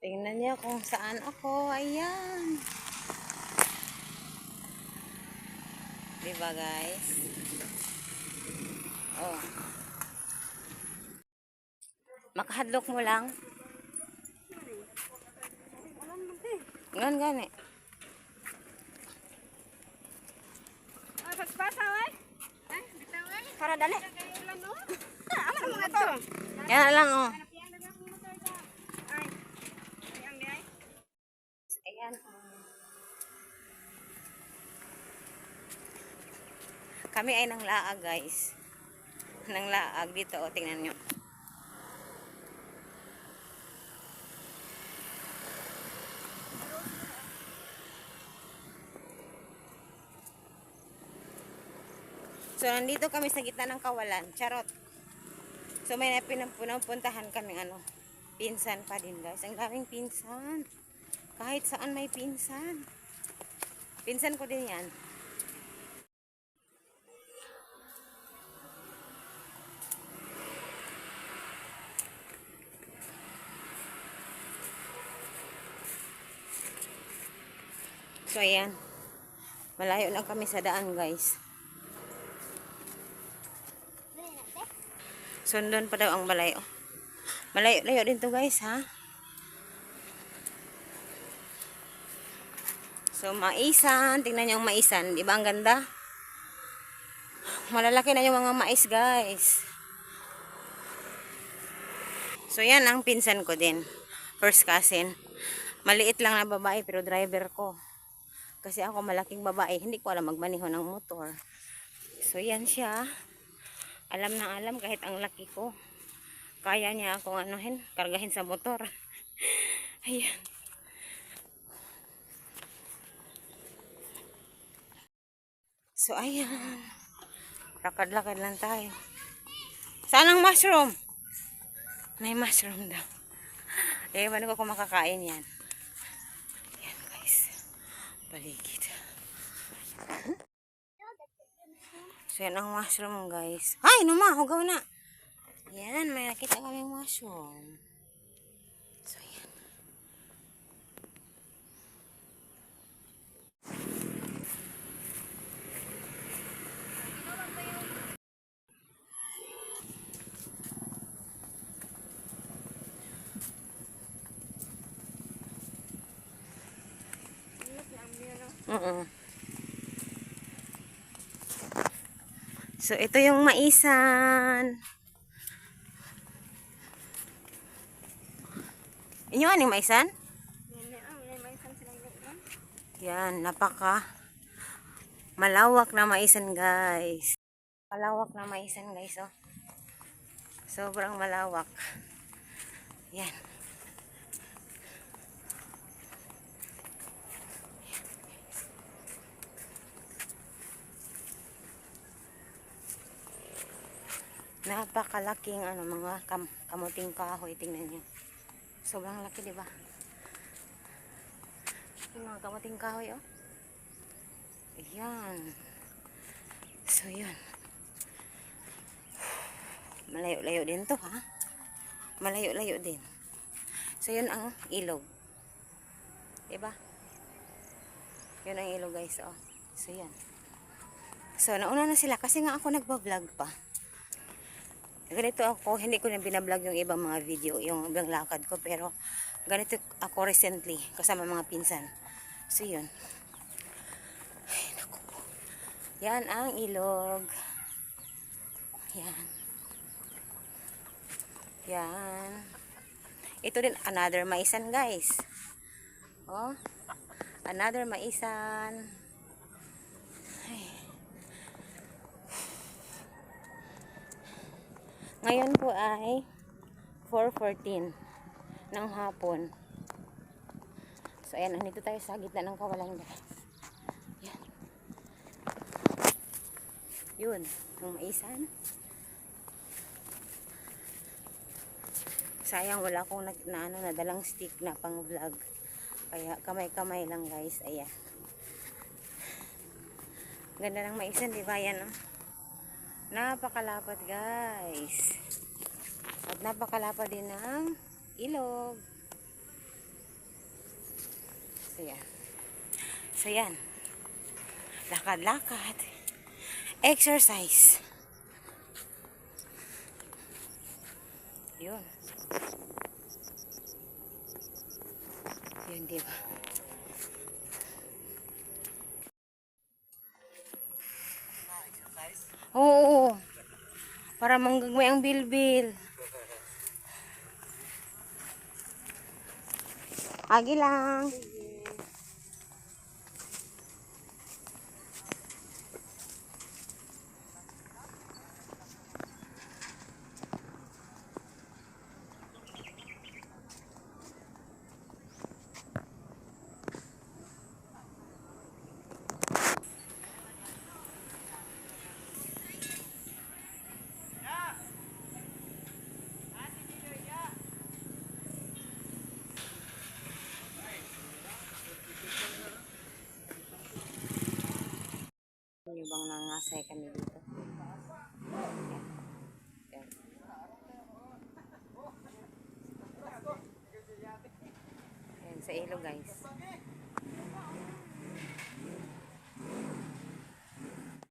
Tingnan niyo kung saan ako. Ayan. Diba guys? Oh. Makahadlok mo lang. Ngan gani. Para dali. Ano mga to? Yan lang oh. Ayan. Kami ay nang laag guys. Nang laag dito oh, tingnan nyo. So, nandito kami sa gitna ng kawalan. Charot. So, may pinupuntahan kami pinsan pa din guys. Ang daming pinsan. Kahit saan may pinsan. Pinsan ko din yan. So, ayan. Malayo lang kami sa daan guys. Sundon pa daw ang balayo. Malayo-layo din to guys ha. So maisan, tingnan niyo ang maisan, di ba ang ganda? Malalaki na yung mga mais guys. So yan ang pinsan ko din. First cousin. Maliit lang na babae pero driver ko. Kasi ako malaking babae, hindi ko alam magmaneho ng motor. So yan siya. Alam na alam kahit ang laki ko. Kaya niya akong kargahin sa motor. Ayan. So ayan. Lakad-lakad lang tayo. Saan ang mushroom? May mushroom daw. Eh, paano ko makakain yan? Ayan guys. Paligid. So yan ang mushroom guys. Ay, hugaw na. Yan, may nakita kaming mushroom. So yan. So ito yung maisan. Inyo aning maisan? Yan, napaka malawak na maisan guys. Malawak na maisan guys oh. Sobrang malawak. Yan. Napakalaking mga kamuting kahoy, tingnan niyo. Sobrang laki, 'di ba? Yung mga kamuting kahoy oh. Ayan. So, yun. Malayo-layo din to, ha? Malayo-layo din. So, yun ang ilog. 'Di ba? Yun ang ilog, guys, oh. So, yan. So, nauna na sila kasi nga ako nagba-vlog pa. Ganito ako, hindi ko na binablog yung ibang mga video, yung ibang lakad ko, pero ganito ako recently kasama mga pinsan. So yun. Ay, naku. Yan ang ilog. Yan. Yan. Ito din another maisan guys. Oh. Another maisan. Ngayon po ay 4:14 ng hapon. So ayan, nandito tayo sa gitna ng kawalan guys. Yan. Yun, ang maisan. Sayang wala akong nadalang stick na pang vlog. Kaya kamay-kamay lang guys. Ayan. Ganda ng maisan, di ba? Yan oh. Napakalapad guys. At napakalapad din ng ilog. So yan. Lakad-lakad. Exercise. Yun. Yun, diba? Oo. Para manggagmay ang bilbil. Agi lang. Yung bang nangasay kami dito. Yan. Yan, sa ilog guys.